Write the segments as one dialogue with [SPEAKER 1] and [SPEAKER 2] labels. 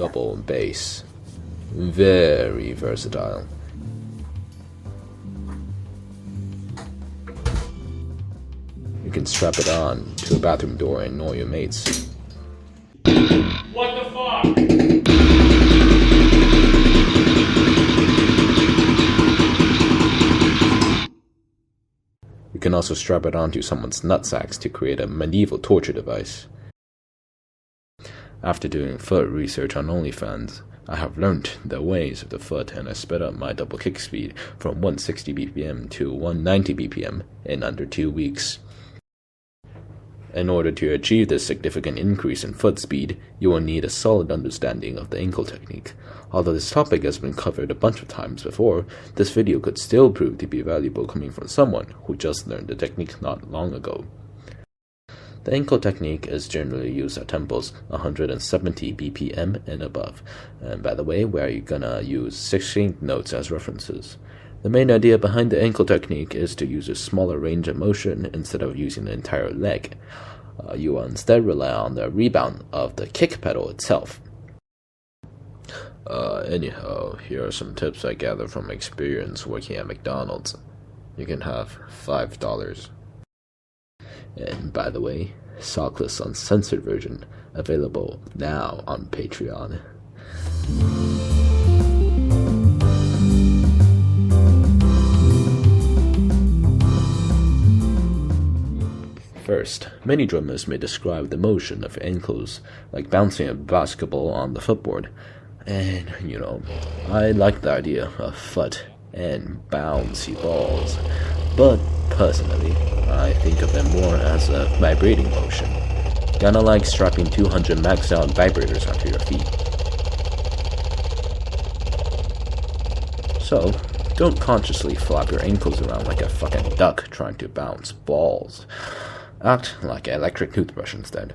[SPEAKER 1] double bass. Very versatile. You can strap it on to a bathroom door and annoy your mates.
[SPEAKER 2] What the fuck?
[SPEAKER 1] You can also strap it onto someone's nutsacks to create a medieval torture device. After doing foot research on OnlyFans, I have learnt the ways of the foot, and I sped up my double kick speed from 160 BPM to 190 BPM in under 2 weeks. In order to achieve this significant increase in foot speed, you will need a solid understanding of the ankle technique. Although this topic has been covered a bunch of times before, this video could still prove to be valuable coming from someone who just learned the technique not long ago. The ankle technique is generally used at tempos 170 BPM and above, and by the way, we're gonna use 16th notes as references. The main idea behind the ankle technique is to use a smaller range of motion instead of using the entire leg. You will instead rely on the rebound of the kick pedal itself. Anyhow, here are some tips I gathered from experience working at McDonald's. You can have $5. And by the way, Sockless Uncensored version available now on Patreon. First, many drummers may describe the motion of ankles like bouncing a basketball on the footboard. And, I like the idea of foot and bouncy balls, but personally, I think of them more as a vibrating motion, kinda like strapping 200 maxed out vibrators onto your feet. So, don't consciously flap your ankles around like a fucking duck trying to bounce balls. Act like an electric toothbrush instead.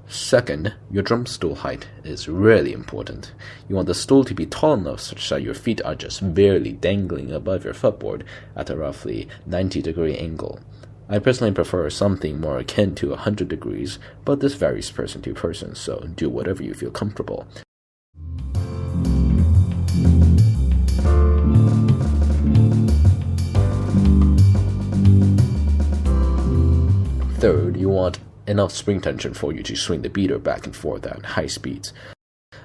[SPEAKER 1] Second, your drum stool height is really important. You want the stool to be tall enough such that your feet are just barely dangling above your footboard at a roughly 90-degree angle. I personally prefer something more akin to 100 degrees, but this varies person to person, so do whatever you feel comfortable. Third, you want enough spring tension for you to swing the beater back and forth at high speeds.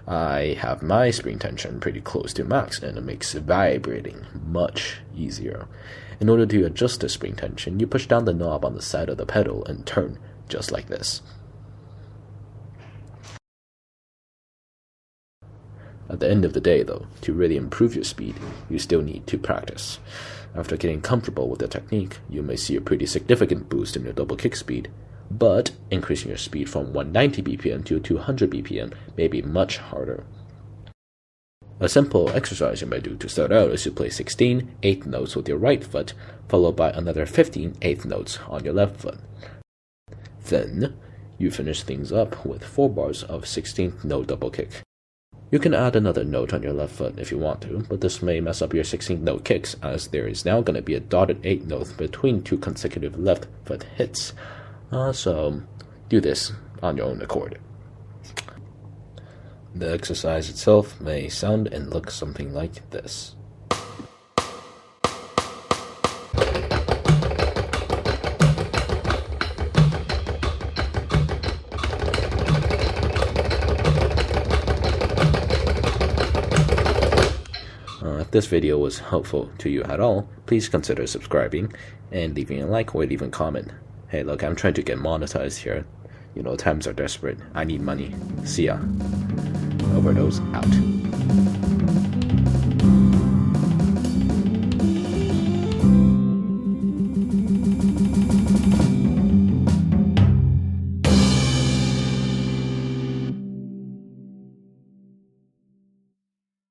[SPEAKER 1] I have my spring tension pretty close to max, and it makes vibrating much easier. In order to adjust the spring tension, you push down the knob on the side of the pedal and turn, just like this. At the end of the day, though, to really improve your speed, you still need to practice. After getting comfortable with the technique, you may see a pretty significant boost in your double kick speed, but increasing your speed from 190 BPM to 200 BPM may be much harder. A simple exercise you might do to start out is to play 16 eighth notes with your right foot, followed by another 15 eighth notes on your left foot. Then, you finish things up with 4 bars of 16th note double kick. You can add another note on your left foot if you want to, but this may mess up your 16th note kicks, as there is now going to be a dotted 8th note between 2 consecutive left foot hits. So, do this on your own accord. The exercise itself may sound and look something like this. If this video was helpful to you at all, please consider subscribing and leaving a like or leaving a comment. Hey, look, I'm trying to get monetized here. Times are desperate. I need money. See ya. Overdose out.